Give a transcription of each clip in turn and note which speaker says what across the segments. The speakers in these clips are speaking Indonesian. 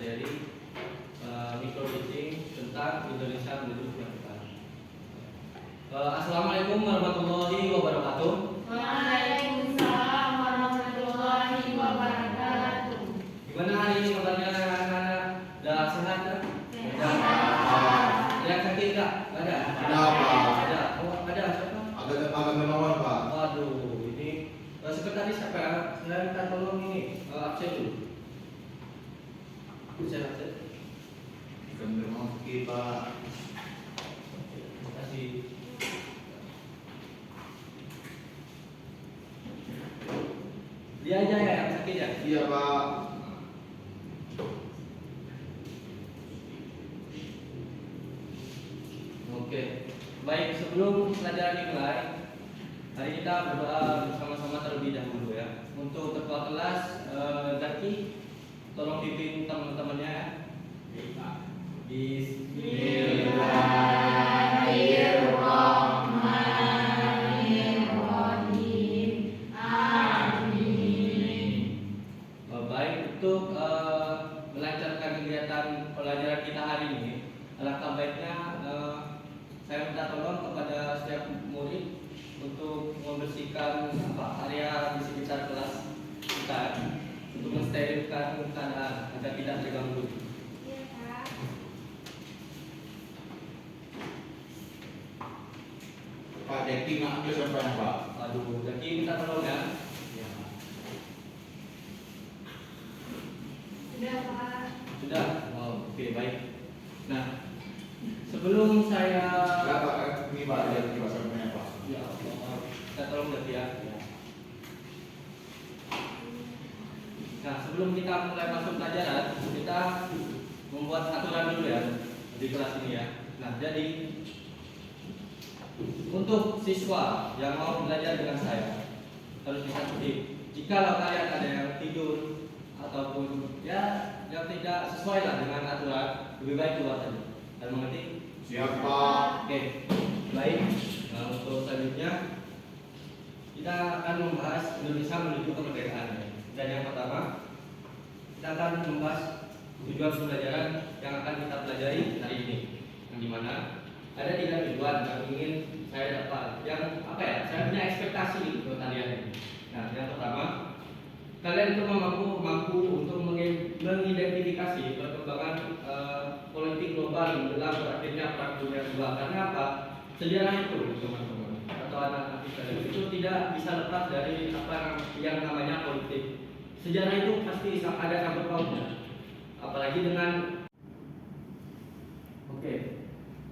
Speaker 1: materi micro teaching tentang Indonesia menuju ke depan. Assalamualaikum warahmatullahi wabarakatuh.
Speaker 2: Waalaikumsalam warahmatullahi wabarakatuh.
Speaker 1: Gimana hari ini kabarnya anak-anak? Udah sehat kan?
Speaker 2: Sehat.
Speaker 1: Yang sakit nggak? Ada.
Speaker 3: Ada, Pak.
Speaker 1: Ada. Oh, ada siapa?
Speaker 3: Agak menawan, Pak.
Speaker 1: Waduh, ini sekretaris siapa ya? Saya minta tolong ini absen dulu. Absen.
Speaker 3: Bener mungkin, Pak.
Speaker 1: Terima kasih. Dia aja ya yang sakit ya?
Speaker 3: Iya, Pak.
Speaker 1: Oke. Baik, sebelum pelajaran dimulai, hari kita berdoa bersama-sama terlebih dahulu ya. Untuk ketua kelas Zaki, tolong pimpin teman-temannya ya.
Speaker 2: Bismillahirrahmanirrahim. Amin.
Speaker 1: Baik, untuk melancarkan kegiatan pelajaran kita hari ini, alangkah baiknya saya minta tolong kepada setiap murid untuk membersihkan area di sekitar kelas kita untuk mensterilkan keadaan agar tidak terganggu.
Speaker 3: Pak Deki nggak ambil sampai, Pak.
Speaker 1: Aduh, jadi minta tolong ya.
Speaker 2: Sudah, Pak.
Speaker 1: Sudah? Oh, oke, baik. Nah, sebelum saya
Speaker 3: Enggak, Pak. Ini Pak Deki Pak sampai, Pak.
Speaker 1: ya Allah, kita tolong Zaki ya. Nah, sebelum kita mulai masuk pelajaran, kita membuat aturan dulu ya di kelas ini ya. Nah, jadi untuk siswa yang mau belajar dengan saya harus bisa tertib. Jika kalian ada yang tidur ataupun ya yang tidak sesuai lah dengan aturan, lebih baik keluar saja. Dan mengerti?
Speaker 3: Siapa?
Speaker 1: Oke, baik. Nah, untuk selanjutnya kita akan membahas Indonesia menuju kemerdekaan. Dan yang pertama, kita akan membahas tujuan pembelajaran yang akan kita pelajari hari ini. Yang dimana ada 3 tujuan yang ingin saya dapat. Yang apa ya? Saya punya ekspektasi untuk kalian ini. Nah, yang pertama, kalian itu mampu untuk mengidentifikasi perkembangan politik global menjelang berakhirnya Perang Dunia II. Karena apa? Sejarah itu, teman-teman, atau anak-anak kita itu tidak bisa lepas dari apa yang namanya politik. Sejarah itu pasti ada sangkut pautnya, apalagi dengan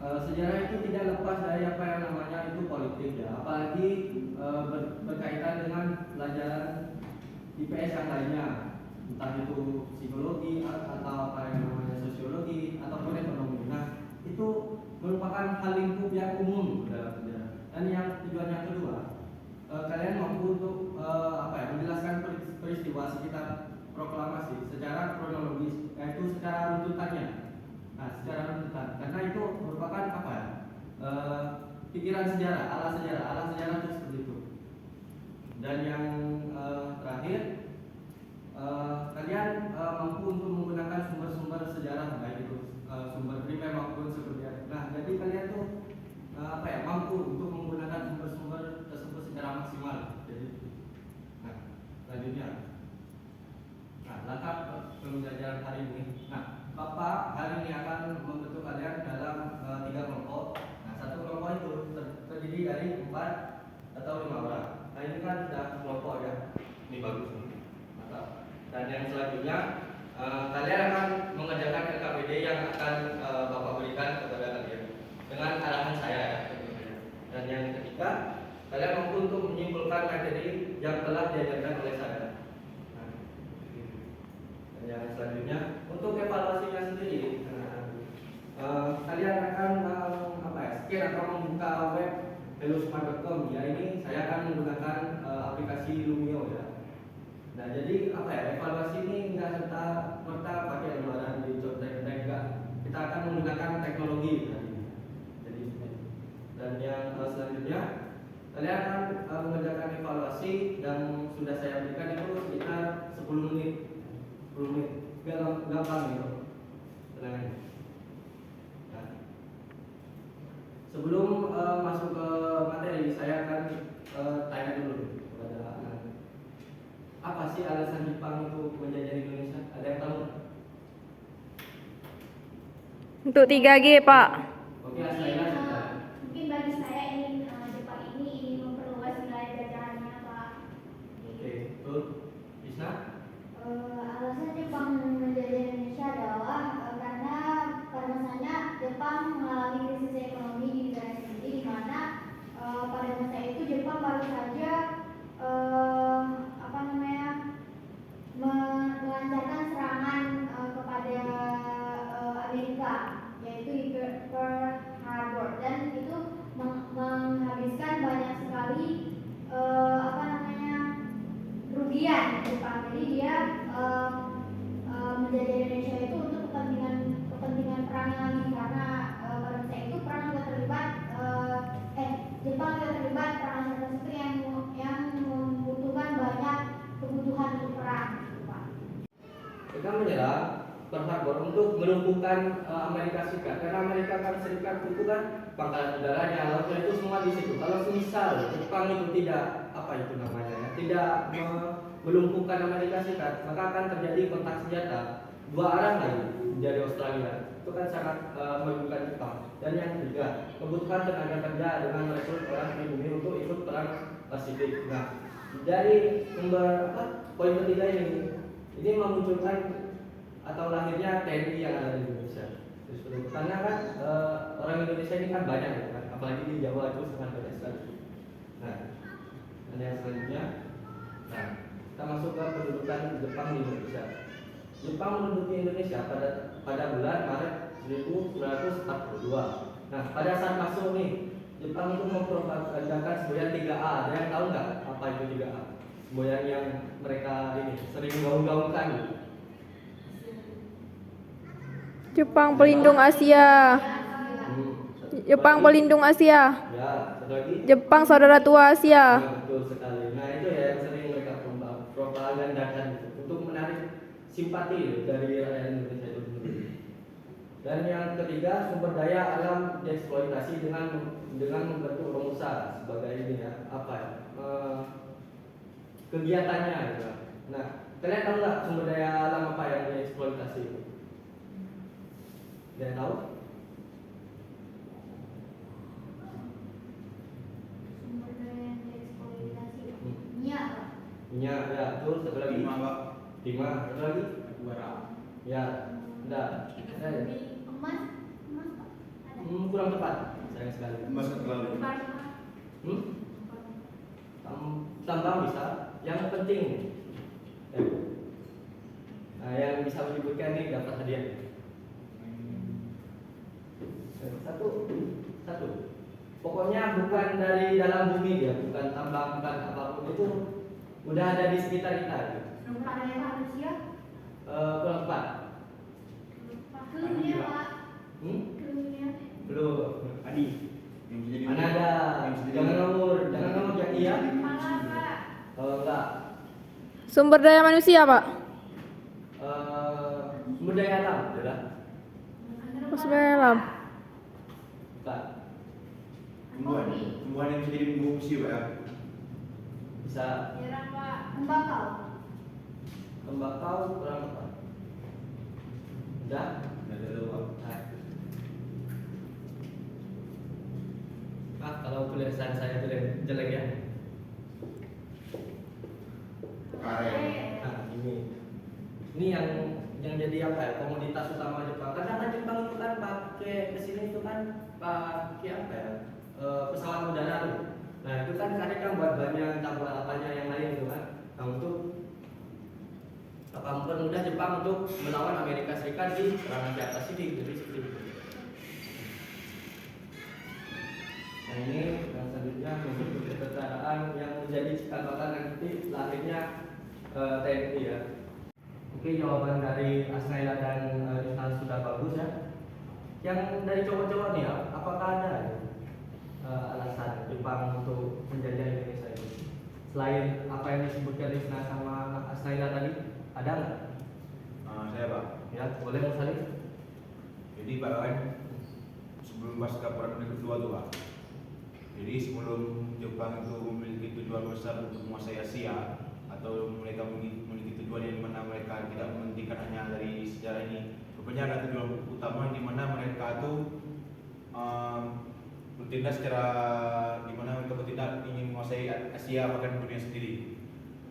Speaker 1: sejarah itu tidak lepas dari apa yang namanya itu politik ya, apalagi berkaitan dengan pelajaran IPS yang lainnya, entah itu psikologi atau apa yang namanya sosiologi ataupun ekonomi. Nah, itu merupakan hal lingkup yang umum dalam sejarah. Dan yang tujuan yang kedua, kalian mampu untuk menjelaskan peristiwa sekitar proklamasi secara kronologis, yaitu secara runtutannya. Nah, secara runtutan, karena itu merupakan pikiran sejarah, ala sejarah itu seperti itu. Dan yang terakhir, kalian mampu untuk menggunakan sumber-sumber sejarah, baik itu sumber primer maupun sekunder. Nah, jadi kalian tuh mampu untuk menggunakan sumber-sumber tersebut secara maksimal. Jadi, nah, selanjutnya, langkah pembelajaran hari ini. Nah, Bapak hari ini akan membentuk kalian dalam 3 kelompok. Nah, satu kelompok itu terdiri dari 4 atau 5 orang. Nah, ini kan sudah kelompok ya. Ini bagus nih. Mantap. Dan yang selanjutnya kalian akan mengerjakan LKPD yang akan Bapak berikan kepada kalian dengan arahan saya ya. Dan yang ketiga, kalian mampu untuk menyimpulkan materi yang telah diajarkan oleh saya. Nah, dan yang selanjutnya untuk evaluasinya sendiri, kalian akan scan atau membuka web helosmart.com. Ya, ini saya akan menggunakan aplikasi Lumio ya. Nah, jadi evaluasi ini nggak serta merta pakai lembaran di contek enggak. Kita akan menggunakan teknologi tadi. Jadi, dan yang selanjutnya kalian akan mengerjakan evaluasi dan sudah saya berikan itu sekitar 10 menit. 10 menit. Gampang gitu. penangannya. Nah, sebelum masuk ke materi, saya akan tanya dulu kepada anak. Apa sih alasan Jepang itu menjajah Indonesia? Ada yang tahu?
Speaker 4: Untuk 3G, Pak.
Speaker 1: Oke, Asnaila cerita.
Speaker 2: Mungkin bagi saya ini Jepang ini ingin memperluas wilayah jajahannya, Pak.
Speaker 1: Oke, betul. Isna?
Speaker 2: Alasan Jepang menjajah Indonesia adalah karena pada masanya Jepang mengalami krisis ekonomi di negara sendiri, di mana pada masa itu Jepang baru saja melancarkan serangan kepada Amerika, yaitu di Pearl Harbor, dan itu menghabiskan banyak sekali kerugian Jepang. Jadi dia menjajah Indonesia itu untuk kepentingan perang lagi, karena pada masa itu perang juga terlibat Jepang juga terlibat perang Asia Pasifik yang membutuhkan banyak kebutuhan untuk perang, gitu, Pak.
Speaker 1: Mereka menyerang Pearl Harbor untuk melumpuhkan Amerika Serikat, karena Amerika Serikat itu kan pangkalan udaranya, lautnya itu semua di situ. Kalau misal Jepang itu tidak tidak melumpuhkan Amerika Serikat, maka akan terjadi kontak senjata dua arah lagi dari Australia. Itu kan sangat merugikan Jepang. Dan yang ketiga, kebutuhan tenaga kerja dengan merekrut orang pribumi untuk ikut perang Pasifik. Nah, dari sumber poin ketiga ini memunculkan atau lahirnya TNI yang ada di Indonesia. Karena kan orang Indonesia ini kan banyak, kan? Apalagi di Jawa itu sangat banyak sekali. Nah, dan yang selanjutnya, nah, kita masuk ke pendudukan Jepang di Indonesia. Jepang menduduki Indonesia pada bulan Maret 1942. Nah, pada saat masuk nih, Jepang itu mempropagandakan semboyan 3A. Ada yang tahu nggak apa itu 3A? Semboyan yang mereka ini sering gaung-gaungkan.
Speaker 4: Jepang pelindung Asia. Jepang pelindung Asia.
Speaker 1: Ya, satu lagi.
Speaker 4: Jepang saudara tua Asia.
Speaker 1: Nah, betul sekali. Nah, itu ya yang sering mereka propagandakan untuk menarik simpati dari rakyat Indonesia itu sendiri. Dan yang ketiga, sumber daya alam dieksploitasi dengan membentuk pengusaha sebagai ini ya, kegiatannya gitu. Nah, kalian tahu nggak sumber daya alam apa yang dieksploitasi itu? Kalian tahu?
Speaker 2: Sumber daya yang dieksploitasi minyak, Pak.
Speaker 1: Minyak, ya, betul. Satu lagi.
Speaker 3: 5, Pak.
Speaker 1: 5. Satu lagi.
Speaker 3: Bara.
Speaker 1: Ya, enggak.
Speaker 2: Emas, Pak. Ada.
Speaker 1: Kurang tepat. Sayang sekali.
Speaker 3: Emas terlalu.
Speaker 1: Tambah bisa. Yang penting, nah, yang bisa menyebutkan ini dapat hadiah. Satu. Pokoknya bukan dari dalam bumi dia, bukan tambang, bukan apapun itu, udah ada di sekitar kita.
Speaker 2: Sumber daya manusia.
Speaker 1: Kurang tepat.
Speaker 2: Dunia, Pak. Dunia.
Speaker 1: Belum.
Speaker 3: Adi. Yang bisa jadi.
Speaker 1: Mana ada? Jangan ngawur Jaki ya.
Speaker 2: Malah, Pak.
Speaker 1: Enggak.
Speaker 4: Sumber daya manusia, Pak.
Speaker 1: Sumber daya alam, adalah.
Speaker 4: Sumber daya alam.
Speaker 1: Bukan.
Speaker 3: Tumbuhan yang bisa jadi bumbu besi, Pak ya.
Speaker 1: Bisa.
Speaker 2: Merah, Pak. Tembakau.
Speaker 1: Tembakau kurang tepat. Udah.
Speaker 3: Enggak ada, Pak.
Speaker 1: Nah, kalau tulisan saya jelek ya.
Speaker 3: Karet.
Speaker 1: Nah, ini yang jadi apa ya, komoditas utama Jepang. Karena kan Jepang itu kan pakai kesini itu kan pakai apa ya, pesawat udara tuh. Nah, itu kan mereka buat banyak campur apanya yang lain itu kan. Nah, untuk mempermudah Jepang untuk melawan Amerika Serikat di perang Asia Pasifik, jadi seperti itu. Nah, ini yang selanjutnya mungkin kesetaraan yang menjadi cikal bakal nanti lahirnya TNI ya. Oke, jawaban dari Asnaila dan Rizal sudah bagus ya. Yang dari cowok-cowok nih, apakah ada alasan Jepang untuk menjajah Indonesia ini? Selain apa yang disebutkan Rizal sama Asnaila tadi, ada nggak?
Speaker 3: Saya, Pak.
Speaker 1: Ya, boleh Mas Ali.
Speaker 5: Jadi Pak kan sebelum pasca perang dunia kedua tuh Pak. Jadi sebelum Jepang itu memiliki tujuan besar untuk menguasai Asia atau mereka memiliki tujuan yang mana mereka tidak menghentikan hanya dari sejarah ini. Rupanya ada tujuan utama di mana mereka tuh bertindak secara di mana mereka bertindak ingin menguasai Asia bahkan dunia sendiri.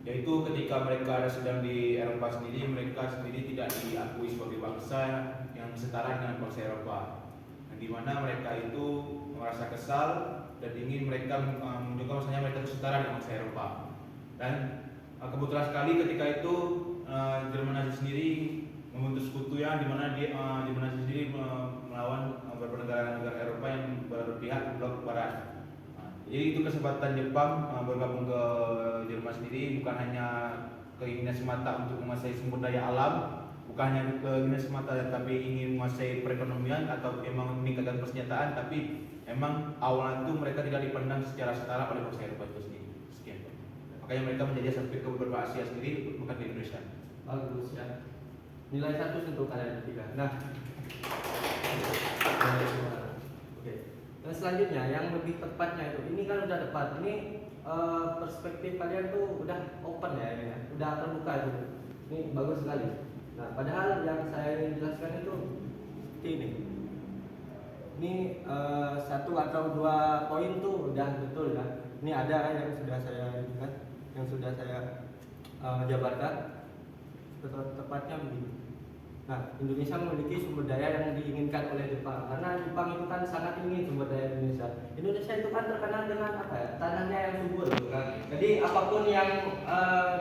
Speaker 5: Yaitu ketika mereka sedang di Eropa sendiri, mereka sendiri tidak diakui sebagai bangsa yang setara dengan bangsa Eropa. Di mana mereka itu merasa kesal dan ingin mereka menunjukkan bahwasanya mereka itu setara dengan bangsa Eropa. Dan kebetulan sekali ketika itu Jerman Nazi sendiri membentuk sekutu yang di mana Jerman Nazi sendiri melawan beberapa negara-negara Eropa yang berpihak ke blok barat. Jadi itu kesempatan Jepang bergabung ke Jerman sendiri bukan hanya keinginan semata untuk menguasai sumber daya alam, bukan hanya keinginan semata tapi ingin menguasai perekonomian atau emang meningkatkan persenjataan, tapi emang awalnya itu mereka tidak dipandang secara setara pada bangsa Eropa itu sendiri. Sekian. Makanya mereka menjadi sampai ke beberapa Asia sendiri, bukan di Indonesia.
Speaker 1: Bagus ya. Nilai 100 untuk kalian bertiga. Nah, oke. Dan selanjutnya yang lebih tepatnya itu, ini kan udah tepat. Ini perspektif kalian tuh udah open ya, ini ya. Udah terbuka itu. Ini bagus sekali. Nah, padahal yang saya ingin jelaskan itu seperti ini. Ini satu atau dua poin tuh udah betul ya. Ini ada yang sudah saya ingat, yang sudah saya jabarkan. Tepatnya begini. Nah, Indonesia memiliki sumber daya yang diinginkan oleh Jepang karena Jepang itu kan sangat ingin sumber daya Indonesia. Indonesia itu kan terkenal dengan apa ya? Tanahnya yang subur, gitu kan. Jadi apapun yang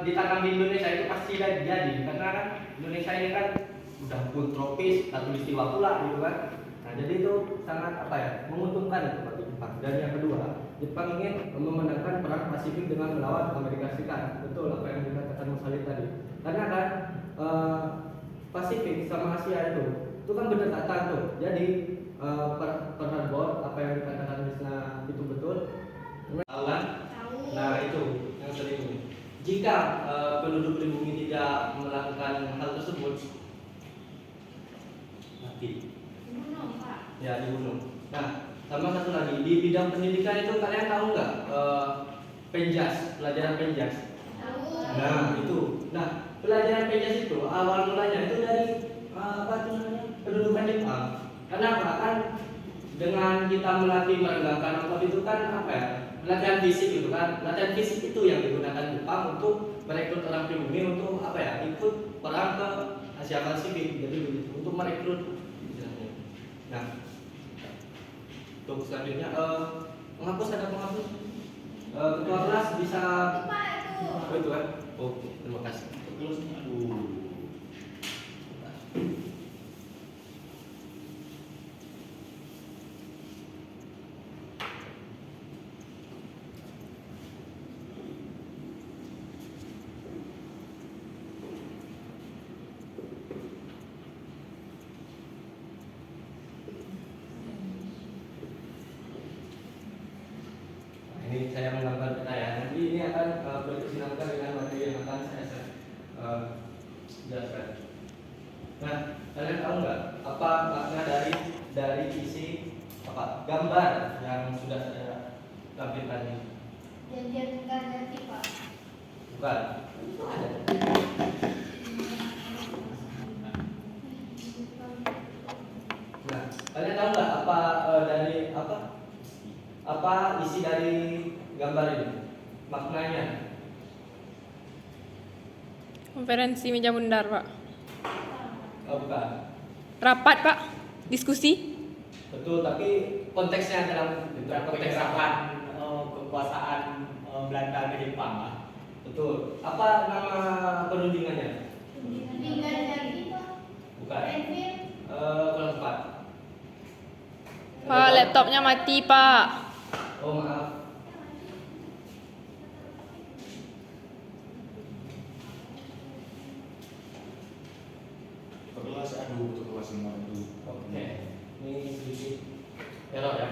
Speaker 1: ditanam di Indonesia itu pasti jadi karena kan Indonesia ini kan udah pun tropis, khatulistiwa pula gitu kan. Nah, jadi itu sangat apa ya? Menguntungkan itu bagi Jepang. Dan yang kedua, Jepang ingin memenangkan perang Pasifik dengan melawan Amerika Serikat. Betul apa yang dikatakan Mas Khalid tadi. Karena kan Pasifik sama Asia itu kan berdekatan tuh. Jadi pernah bor apa yang dikatakan Misna itu betul. Tahu kan? Nah itu yang sering. Jika penduduk pribumi tidak melakukan hal tersebut, mati.
Speaker 2: Dibunuh, Pak.
Speaker 1: Ya dibunuh. Nah sama satu lagi di bidang pendidikan itu kalian tahu nggak penjas, pelajaran penjas?
Speaker 2: Tahu.
Speaker 1: Nah itu. Nah pelajaran penjas itu awal mulanya itu dari apa itu namanya pendudukan Jepang. Kenapa kan dengan kita melatih merenggangkan otot itu kan apa ya latihan fisik gitu kan. Latihan fisik itu yang digunakan Jepang untuk merekrut orang pribumi untuk apa ya ikut perang ke Asia Pasifik. Jadi begitu untuk merekrut. Nah untuk selanjutnya menghapus ada penghapus ketua kelas bisa
Speaker 2: Pak itu.
Speaker 1: oh itu kan oke terima kasih.
Speaker 3: Aduh.
Speaker 1: Ini saya menggambar peta ya. Nanti ini akan berkesinambungan dengan materi yang akan saya jelaskan. Nah, kalian tahu nggak apa makna dari isi apa gambar yang sudah saya tampilkan ini?
Speaker 2: Janjian ganti, Pak.
Speaker 1: Bukan. Itu ada. Nah, kalian tahu nggak apa dari apa isi dari gambar ini? Maknanya?
Speaker 4: Konferensi meja bundar, Pak.
Speaker 1: Oh, bukan.
Speaker 4: Rapat, Pak. Diskusi.
Speaker 1: Betul, tapi konteksnya dalam konteks apa?
Speaker 6: Kekuasaan Belanda ke Jepang, Pak.
Speaker 1: Betul. Apa nama perundingannya?
Speaker 2: Tinggal jadi, Pak.
Speaker 1: Bukan.
Speaker 2: Bensin.
Speaker 1: Kurang tepat.
Speaker 4: Pak, laptopnya mati, Pak.
Speaker 1: Oh maaf.
Speaker 3: Kelas aduh, untuk kelas 5 itu.
Speaker 1: Oke. Ini sedikit error ya.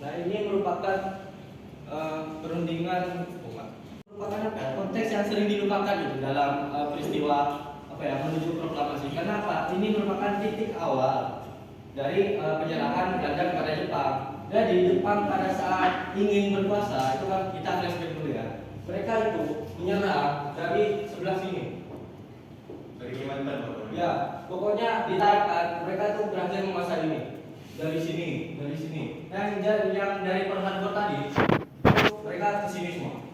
Speaker 1: Nah ini merupakan perundingan merupakan apa? Konteks yang sering dilupakan gitu dalam peristiwa apa ya, menuju proklamasi. Karena apa? Ini merupakan titik awal dari penyerangan Belanda kepada Jepang. Jadi Jepang pada saat ingin berkuasa, itu kan kita flashback dulu ya. Mereka itu menyerang dari sebelah sini.
Speaker 5: Dari Kalimantan Pak.
Speaker 1: Ya, pokoknya ditarik, mereka itu berhasil menguasai ini. Dari sini. Dan yang dari Pearl Harbor tadi, itu mereka ke sini semua.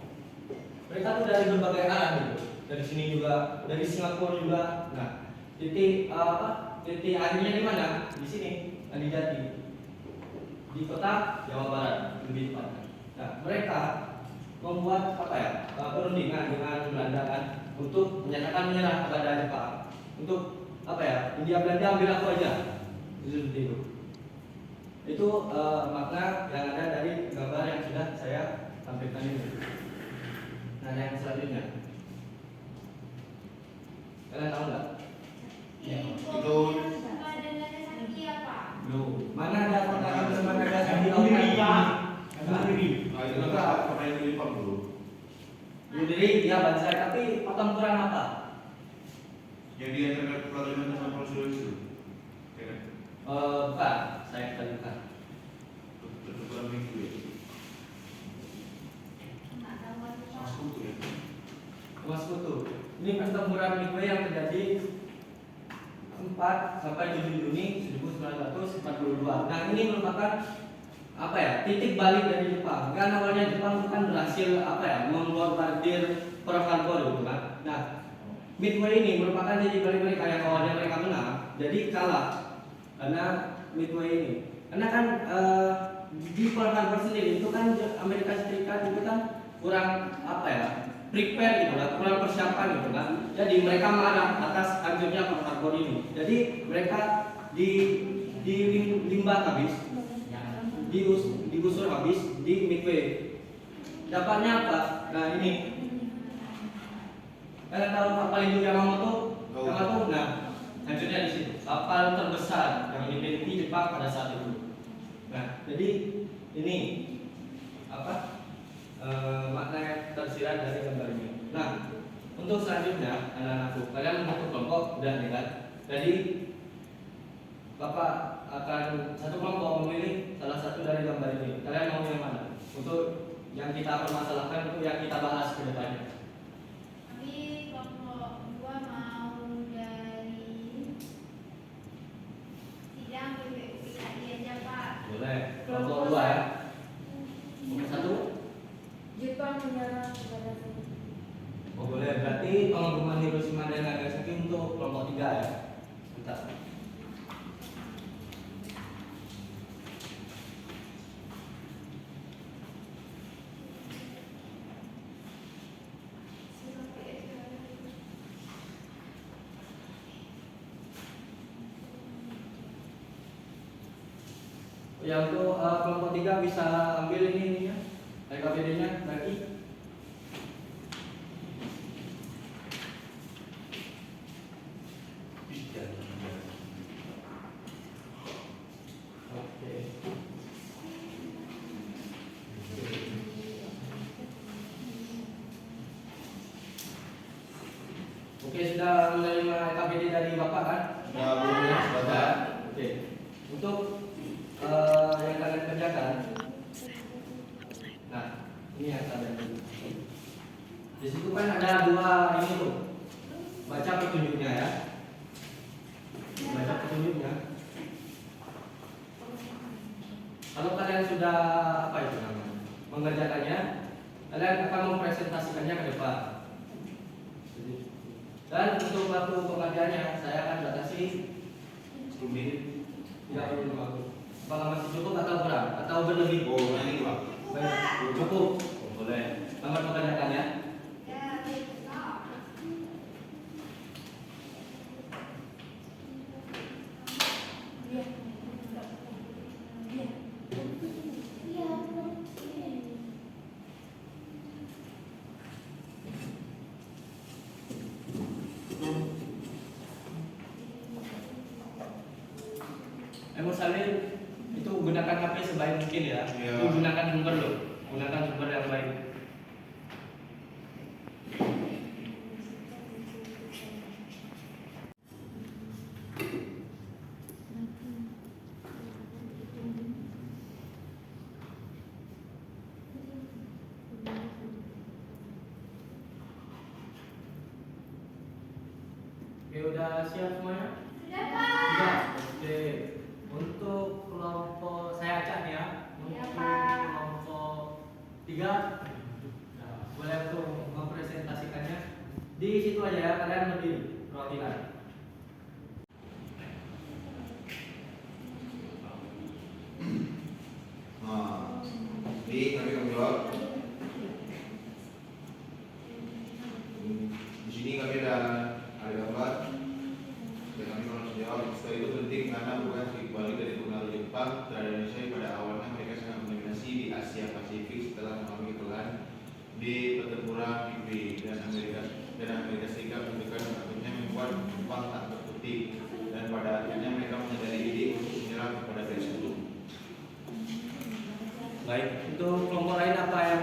Speaker 1: Mereka tuh dari berbagai arah gitu. Dari sini juga, dari Singapura juga. Nah, titik akhirnya di mana? Di sini, di Jati. Di kota Jawa Barat, lebih tepatnya. Nah, mereka membuat perundingan dengan Belanda kan untuk menyatakan menyerah kepada Jepang. Untuk India Belanda ambil aku aja. Itu seperti itu. Itu makna yang ada dari gambar yang sudah saya tampilkan ini. Nah, yang selanjutnya, kalian tahu nggak?
Speaker 2: Iya,
Speaker 5: Itu
Speaker 1: Mana ada perkataan bersama Nagasaki?
Speaker 5: Nah, itu kan pemain Jepang dulu.
Speaker 1: Bunuh diri, ya baca. Tapi pertempuran apa?
Speaker 5: Jadi antara Pulau Kalimantan sama Pulau Sulawesi. Ya kan?
Speaker 1: Bukan, saya katakan.
Speaker 5: Pertempuran minggu ya. Sama sekutu ya.
Speaker 1: Mas Kutu. Ini pertempuran Midway yang terjadi 4 sampai 7 Juni 1942. Nah, ini merupakan titik balik dari Jepang. Kan awalnya Jepang itu kan berhasil membombardir Pearl Harbor gitu kan. Nah, Midway ini merupakan titik balik mereka yang awalnya mereka menang, jadi kalah karena Midway ini. Karena kan di Pearl Harbor sendiri itu kan Amerika Serikat itu kan kurang prepare gitu lah, kurang persiapan gitu kan. Jadi mereka marah atas hancurnya Pearl Harbor ini. Jadi mereka limbah habis, digusur habis di Midway. Dapatnya apa? Nah ini, kalian tahu kapal induk Yamamoto? Yamamoto, nah hancurnya di situ. Kapal terbesar yang dimiliki Jepang pada saat itu. Nah, jadi ini makna yang tersirat dari gambar ini. Nah, untuk selanjutnya anak-anakku, kalian membentuk kelompok udah ya kan? Jadi Bapak akan satu kelompok memilih salah satu dari gambar ini. Kalian mau yang mana? Untuk yang kita permasalahkan, untuk yang kita bahas ke depannya.
Speaker 2: Tapi kelompok 2 mau dari sidang BPUI tadi aja Pak.
Speaker 1: Boleh. Kelompok 2 ya. Nomor 1.
Speaker 2: Jepang menyerang kepada saya.
Speaker 1: Oh boleh. Berarti pengumuman Hiroshima dan Nagasaki untuk kelompok 3 ya. Bentar. Ya untuk kelompok 3 bisa ambil ini ya, RKPD-nya bagi. Oke. Oke, sudah menerima RKPD dari Bapak kan?
Speaker 5: Ya, boleh.
Speaker 1: Sudah. Oke. Untuk yang kalian kerjakan, nah ini yang kalian kerjakan. Di situ kan ada 2 ini tuh, baca petunjuknya ya, baca petunjuknya. Kalau kalian sudah mengerjakannya, kalian akan mempresentasikannya ke depan. Dan untuk waktu pengajarnya saya akan batasi 10 menit. Tidak perlu 5 menit. Apakah masih cukup atau kurang? Atau berlebih?
Speaker 5: Oh, ini Pak.
Speaker 1: Baik, cukup. Boleh. Selamat mengerjakan ya. Salin itu gunakan HP sebaik mungkin ya.
Speaker 5: Iya.
Speaker 1: Itu gunakan sumber loh, gunakan sumber yang baik. sudah siap semuanya?
Speaker 2: Sudah, Pak.
Speaker 1: Sudah. Oke. Untuk kelompok saya acak nih ya.
Speaker 2: Iya,
Speaker 1: Untuk
Speaker 2: Pak.
Speaker 1: kelompok 3, nah, boleh untuk mempresentasikannya. Di situ aja ya, kalian berdiri perwakilan.
Speaker 5: Nah, jadi kami akan jawab. Di sini kami ada gambar dan kami akan jawab. Setelah itu penting karena bukan dibalik dari pengaruh Jepang terhadap Indonesia. Pada awalnya mereka sangat mendominasi di Asia Pasifik setelah mengalami kekalahan di pertempuran Pipil dan Amerika Serikat menunjukkan akhirnya membuat Jepang tak berkutik dan pada akhirnya mereka menyadari ide untuk menyerang kepada garis kutu.
Speaker 1: Baik, untuk kelompok lain apa yang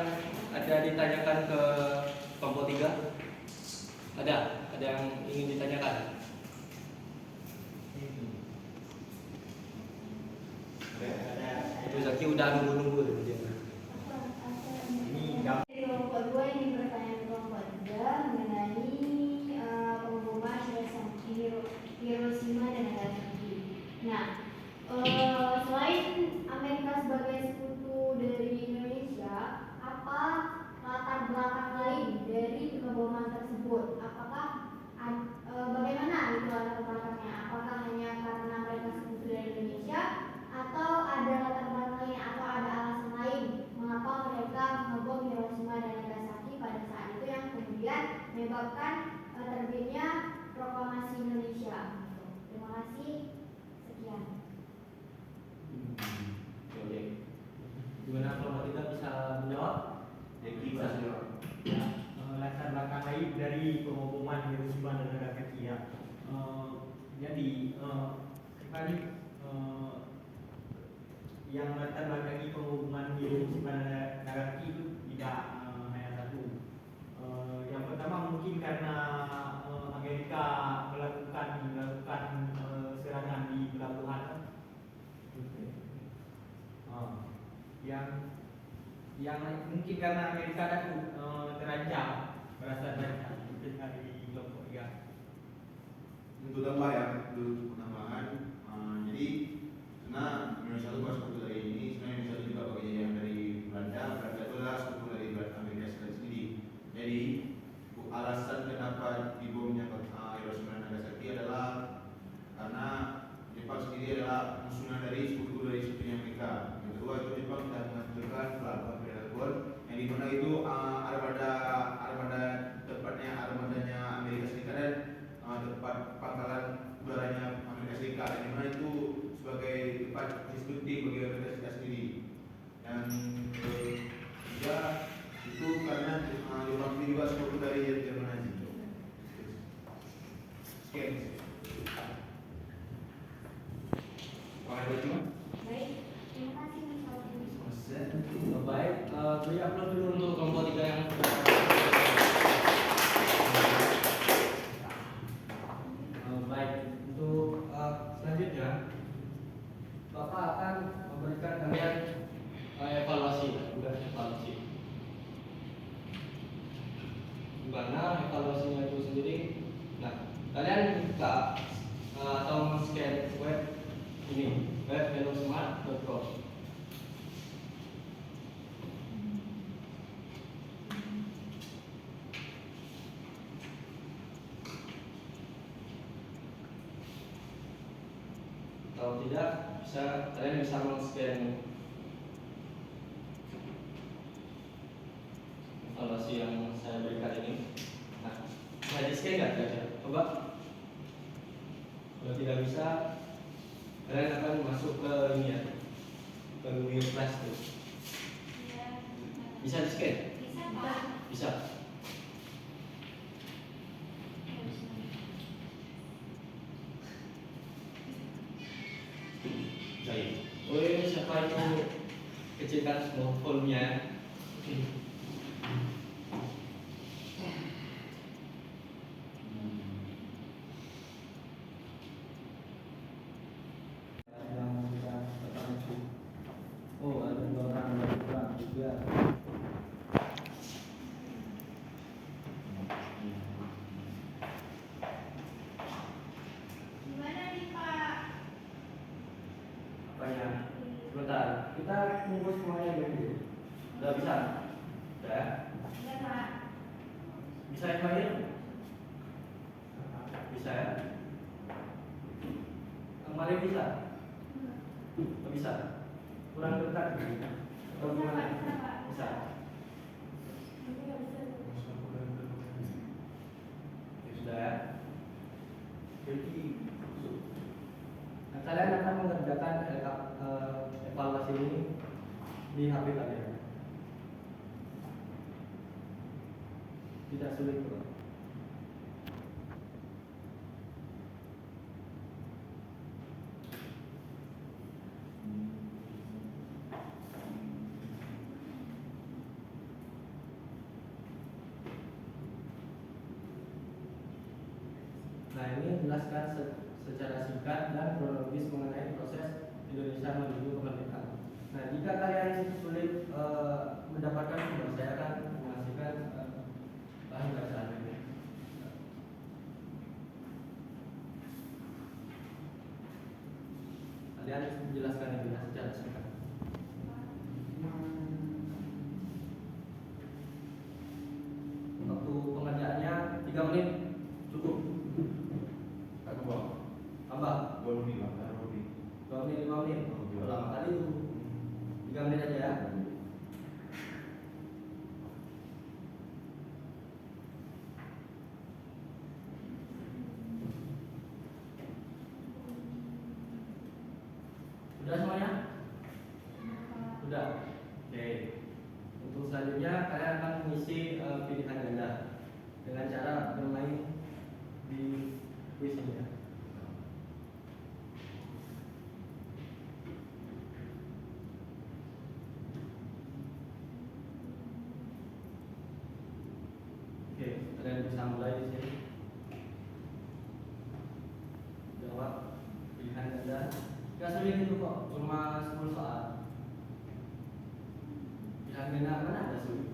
Speaker 1: ada ditanyakan ke kelompok 3? Ada yang ingin ditanyakan? Itu Zaki udah nunggu-nunggu dia.
Speaker 2: Dari kelompok 2 ini bertanya ke kelompok 3 mengenai pengumuman Hiroshima dan Nagasaki. Nah, selain Amerika sebagai sekutu dari Indonesia, apa latar belakang lain dari pengeboman tersebut? Apakah bagaimana itu latar belakangnya? Apakah hanya karena mereka sekutu dari Indonesia, atau ada latar belakang lain, atau ada alasan lain mengapa mereka mengebom Hiroshima dan Nagasaki pada saat itu yang kemudian menyebabkan terbitnya proklamasi Indonesia? Terima kasih. Sekian.
Speaker 1: Oke. Gimana kelompok 3 bisa menjawab?
Speaker 5: Jadi bisa jawab.
Speaker 6: Ya, latar belakang lain dari pengumuman Hiroshima dan Nagasaki ya. Jadi kembali yang latar belakangi pengumuman Hiroshima dan Nagasaki itu tidak hanya satu. Yang pertama mungkin karena Amerika melakukan serangan di pelabuhan. Yang mungkin karena Amerika terancam, merasa terancam dari kelompok 3.
Speaker 5: Untuk tambah ya, untuk penambahan. Jadi karena Indonesia itu bukan sekutu dari ini, sebenarnya Indonesia itu juga bagian dari Belanda. Belanda itu adalah sekutu dari Amerika Serikat sendiri. Jadi alasan kenapa dibomnya Hiroshima dan Nagasaki adalah karena Jepang sendiri adalah musuhnya dari sekutunya Amerika. Yang kedua itu Jepang sudah menghancurkan pelabuhan Pearl yang dimana itu armadanya Amerika Serikat dan tempat pangkalan udaranya Amerika Serikat yang dimana itu sebagai tempat diskusi bagi Amerika Serikat sendiri. Dan ketiga itu karena Jepang ini juga sekutu dari Jerman Nazi. Sekian.
Speaker 2: Baik, terima kasih Mas Alvin.
Speaker 1: Baik, beri upload dulu untuk kelompok 3 yang baik. Untuk selanjutnya Bapak akan memberikan kalian evaluasi. Gimana evaluasinya itu sendiri? Nah, kalian buka atau men-scan web ini, web.helosmart.com. Kalau tidak, kalian bisa men-scan evaluasi yang saya berikan ini. Nah, bisa di-scan nggak kira-kira? Coba. Kalau tidak bisa, kalian akan masuk ke ini ya, ke Google Flash tuh. Bisa di-scan?
Speaker 2: Bisa, Pak.
Speaker 1: Bisa. Oh ini siapa itu kecilkan semua volumenya. Oh ada orang juga. Bisa Ismail? Bisa ya? Kemarin bisa? Nggak bisa? Kurang dekat atau gimana? Bisa? Ya, sudah ya? Jadi nah, kalian akan mengerjakan evaluasi ini di HP kalian. Tidak sulit kok. Nah, ini menjelaskan secara singkat dan kronologis mengenai proses Indonesia menuju kemerdekaan. Nah, jika kalian sulit mendapatkan sumber, saya akan mengasihkan bahan bacaan ini. Kalian menjelaskan ini secara singkat. Waktu pengerjaannya 3 menit cukup.
Speaker 5: Aku bawa.
Speaker 1: Tambah
Speaker 5: 2 menit lah, taruh di.
Speaker 1: 2 menit 5 menit. Lama kali itu. 3 menit aja ya. Sudah semuanya? Sudah. Oke. Untuk selanjutnya kalian akan mengisi pilihan ganda dengan cara bermain di kuis ini ya. Oke, kalian bisa mulai di sini. Jawab pilihan ganda. Gak sulit itu kok, cuma 10 soal. Pilihan ganda mana ada sulit?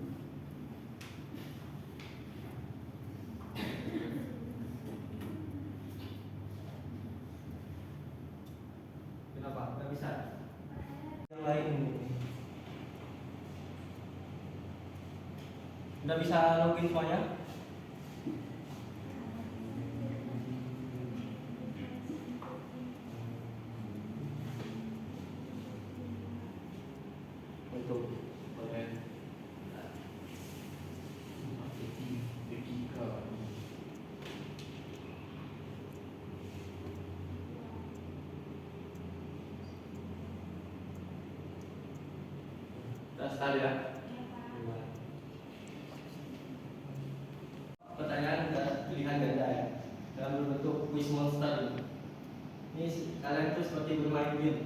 Speaker 1: Kenapa? Gak bisa? Yang lain udah bisa login semuanya? Untuk boleh sudah sekali ya. Pertanyaan pilihan ganda ya, dalam berbentuk quiz monster ini. Ini kalian tuh seperti bermain game.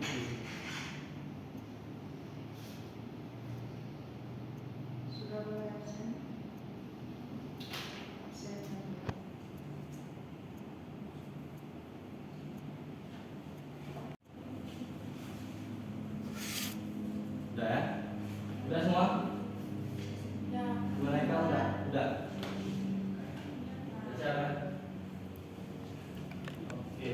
Speaker 1: Udah ya? Udah semua? Gimana kamu udah? Udah? Udah siap kan? Oke.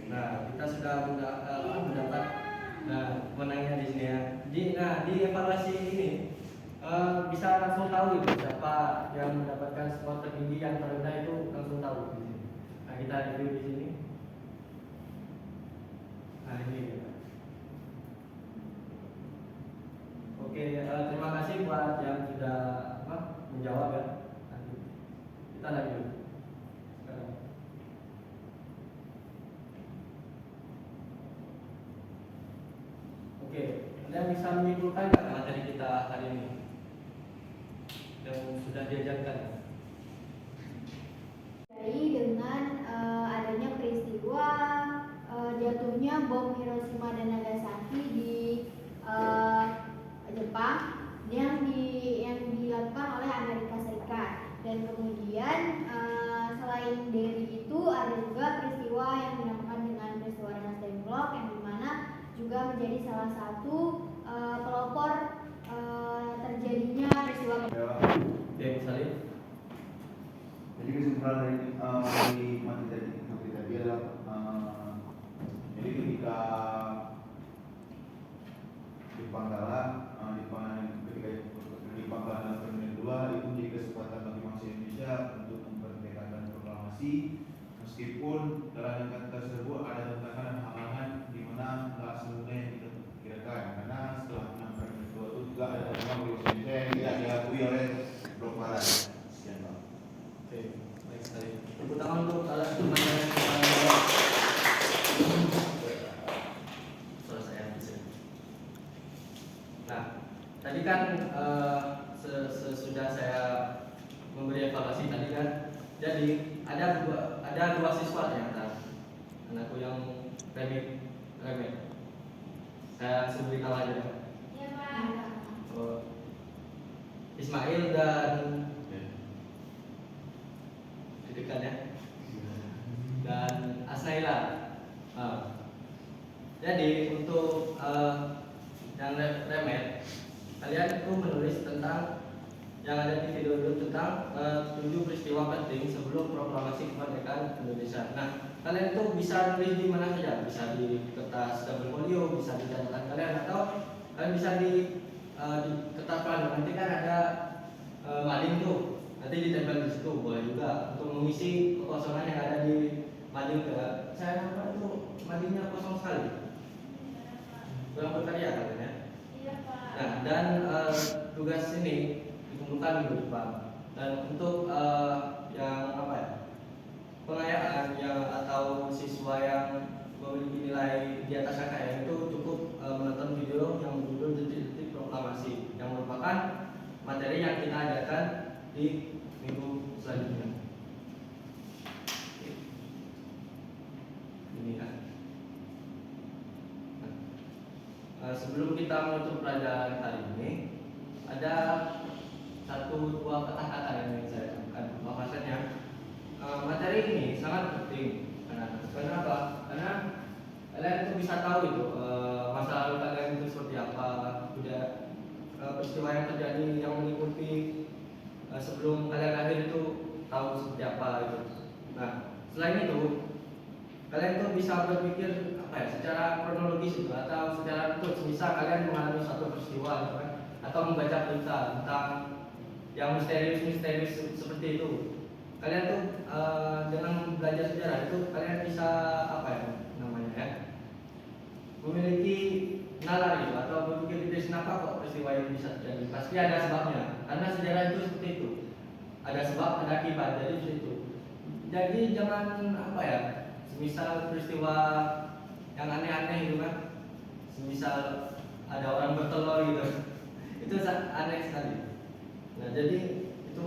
Speaker 1: Nah, kita sudah mendapat kemenangannya di sini ya. Di evaluasi ini bisa langsung tahu itu siapa yang mendapatkan skor tertinggi, yang terendah itu langsung tahu di sini. Nah, kita review di sini. Nah, ini ya. Oke, terima kasih buat yang sudah menjawab ya. Nanti kita lanjut sekarang. Oke, Anda bisa menyimpulkan nggak materi kita hari ini yang sudah diajarkan?
Speaker 2: Dari dengan adanya peristiwa jatuhnya bom Hiroshima dan Nagasaki di Jepang yang dilakukan oleh Amerika Serikat, dan kemudian selain dari itu ada juga peristiwa yang dinamakan dengan peristiwa Renasdem Block, yang dimana juga menjadi salah satu pelopor terjadinya peristiwa.
Speaker 1: Oke, Salim.
Speaker 3: Jadi kesimpulan dari materi tadi adalah jadi ketika
Speaker 1: kan sesudah saya memberi evaluasi tadi kan, jadi ada dua siswa ternyata anakku yang remeh. Saya sebut nama aja.
Speaker 2: Iya Pak.
Speaker 1: Oh, Ismail dan dekat ya, dan Asnaila. Jadi untuk yang remeh, kalian itu menulis tentang yang ada di video itu tentang 7 peristiwa penting sebelum proklamasi kemerdekaan Indonesia. Nah, kalian itu bisa nulis di mana saja, bisa di kertas double folio, bisa di catatan kalian, atau kalian bisa di kertas pandu. Nanti kan ada mading tuh, nanti ditempel di situ, boleh juga untuk mengisi kekosongan yang ada di mading. Saya nampak itu madingnya kosong sekali, kurang berkarya kalian ya.
Speaker 2: Iya Pak.
Speaker 1: Nah, dan tugas ini dikumpulkan minggu depan. Dan untuk yang apa ya, pengayaan yang atau siswa yang memiliki nilai di atas KKM itu cukup menonton video yang berjudul Detik-detik Proklamasi, yang merupakan materi yang kita adakan di minggu selanjutnya. Ini kan. Sebelum kita menutup pelajaran hari ini, ada 1-2 kata-kata yang ingin saya ucapkan. Bahwasanya materi ini sangat penting. Kenapa? Karena kalian itu bisa tahu itu masa lalu kalian itu seperti apa, udah peristiwa yang terjadi yang mengikuti sebelum kalian lahir itu tahu seperti apa itu. Nah, selain itu kalian tuh bisa berpikir apa ya, secara kronologis itu atau secara betul, misal kalian mengalami suatu peristiwa gitu kan, atau membaca berita tentang yang misterius seperti itu. Kalian tuh dengan belajar sejarah itu kalian bisa apa ya namanya ya, memiliki nalar gitu, atau berpikir kenapa kok peristiwa ini bisa terjadi. Pasti ada sebabnya, karena sejarah itu seperti itu, ada sebab ada akibat, jadi seperti itu. Jadi jangan apa ya, semisal peristiwa yang aneh-aneh gitu kan, semisal ada orang bertelur gitu itu aneh sekali. Nah, jadi itu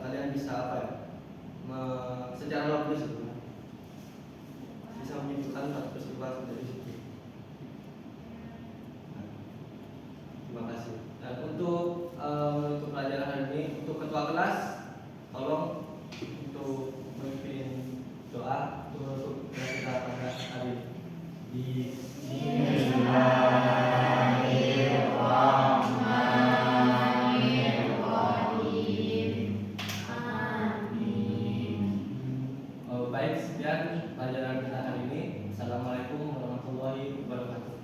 Speaker 1: kalian bisa apa ya, secara logis itu bisa menyimpulkan suatu peristiwa dari situ. Nah, terima kasih. Dan untuk pelajaran hari ini, untuk ketua kelas tolong untuk memimpin doa untuk kita pada hari ini. Baik, sekian pelajaran kita hari ini. Assalamualaikum warahmatullahi wabarakatuh.